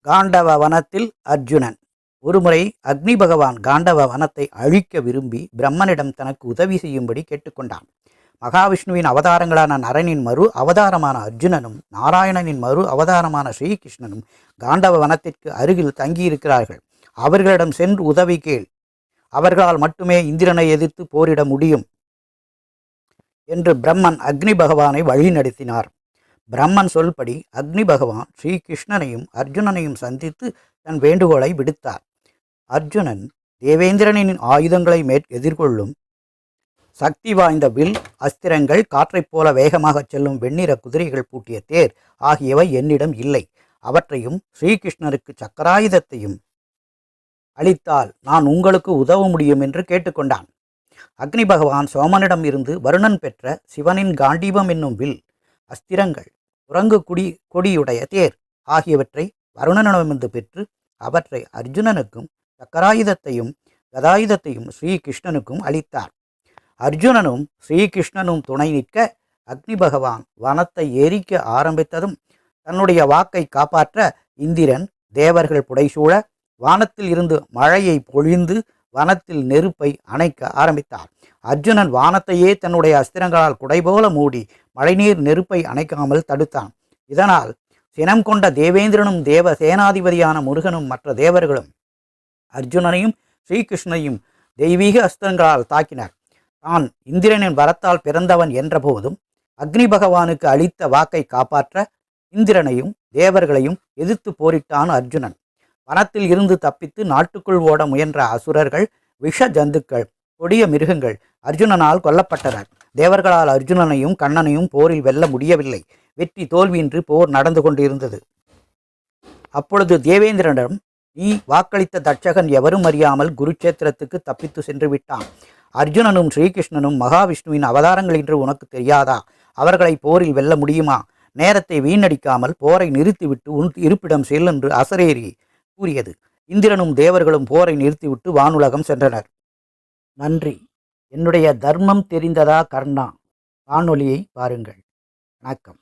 காண்டவ வனத்தில் அர்ஜுனன். ஒருமுறை அக்னி பகவான் காண்டவ வனத்தை அழிக்க விரும்பி பிரம்மனிடம் தனக்கு உதவி செய்யும்படி கேட்டுக்கொண்டான். மகாவிஷ்ணுவின் அவதாரங்களான நரனின் மறு அவதாரமான அர்ஜுனனும் நாராயணனின் மறு அவதாரமான ஸ்ரீகிருஷ்ணனும் காண்டவ வனத்திற்கு அருகில் தங்கியிருக்கிறார்கள். அவர்களிடம் சென்று உதவி கேள், அவர்களால் மட்டுமே இந்திரனை எதிர்த்து போரிட முடியும் என்று பிரம்மன் அக்னி பகவானை வழிநடத்தினார். பிரம்மன் சொல்படி அக்னி பகவான் ஸ்ரீகிருஷ்ணனையும் அர்ஜுனனையும் சந்தித்து தன் வேண்டுகோளை விடுத்தார். அர்ஜுனன் தேவேந்திரனின் ஆயுதங்களை எதிர்கொள்ளும் சக்தி வாய்ந்த வில், அஸ்திரங்கள், காற்றைப் போல வேகமாக செல்லும் வெண்ணிற குதிரைகள் பூட்டிய தேர் ஆகியவை என்னிடம் இல்லை. அவற்றையும் ஸ்ரீகிருஷ்ணருக்கு சக்கராயுதத்தையும் அளித்தால் நான் உங்களுக்கு உதவ முடியும் என்று கேட்டுக்கொண்டான். அக்னி பகவான் சோமனிடம் இருந்து வருணன் பெற்ற சிவனின் காண்டீபம் என்னும் வில், அஸ்திரங்கள், குரங்கு கொடியுடைய தேர் ஆகியவற்றை வருணனிடமிருந்து பெற்று அவற்றை அர்ஜுனனுக்கும் சக்கராயுதத்தையும் கதாயுதத்தையும் ஸ்ரீகிருஷ்ணனுக்கும் அளித்தார். அர்ஜுனனும் ஸ்ரீகிருஷ்ணனும் துணை நிற்க அக்னி பகவான் வனத்தை எரிக்க ஆரம்பித்ததும் தன்னுடைய வாக்கை காப்பாற்ற இந்திரன் தேவர்கள் புடைசூழ வானத்தில் இருந்து மழையை பொழிந்து வனத்தில் நெருப்பை அணைக்க ஆரம்பித்தார். அர்ஜுனன் வானத்தையே தன்னுடைய அஸ்திரங்களால் குடைபோல மூடி மழைநீர் நெருப்பை அணைக்காமல் தடுத்தான். இதனால் சினம் கொண்ட தேவேந்திரனும் தேவ சேனாதிபதியான முருகனும் மற்ற தேவர்களும் அர்ஜுனனையும் ஸ்ரீகிருஷ்ணனையும் தெய்வீக அஸ்திரங்களால் தாக்கினர். தான் இந்திரனின் வரத்தால் பிறந்தவன் என்றபோதும் அக்னி பகவானுக்கு அளித்த வாக்கை காப்பாற்ற இந்திரனையும் தேவர்களையும் எதிர்த்து போரிட்டான் அர்ஜுனன். வனத்தில் இருந்து தப்பித்து நாட்டுக்குள் ஓட முயன்ற அசுரர்கள், விஷ ஜந்துக்கள், கொடிய மிருகங்கள் அர்ஜுனனால் கொல்லப்பட்டனர். தேவர்களால் அர்ஜுனனையும் கண்ணனையும் போரில் வெல்ல முடியவில்லை. வெற்றி தோல்வியின்றி போர் நடந்து கொண்டிருந்தது. அப்பொழுது தேவேந்திரனிடம், நீ வாக்களித்த தட்சகன் எவரும் அறியாமல் குருட்சேத்திரத்துக்கு தப்பித்து சென்று விட்டான். அர்ஜுனனும் ஸ்ரீகிருஷ்ணனும் மகாவிஷ்ணுவின் அவதாரங்கள் என்று உனக்கு தெரியாதா? அவர்களை போரில் வெல்ல முடியுமா? நேரத்தை வீணடிக்காமல் போரை நிறுத்திவிட்டு உன் இருப்பிடம் செல் என்று அசரேறி கூறியது. இந்திரனும் தேவர்களும் போரை நிறுத்திவிட்டு வானுலகம் சென்றனர். நன்றி. என்னுடைய தர்மம் தெரிந்ததா கர்ணா காணொளியை பாருங்கள். வணக்கம்.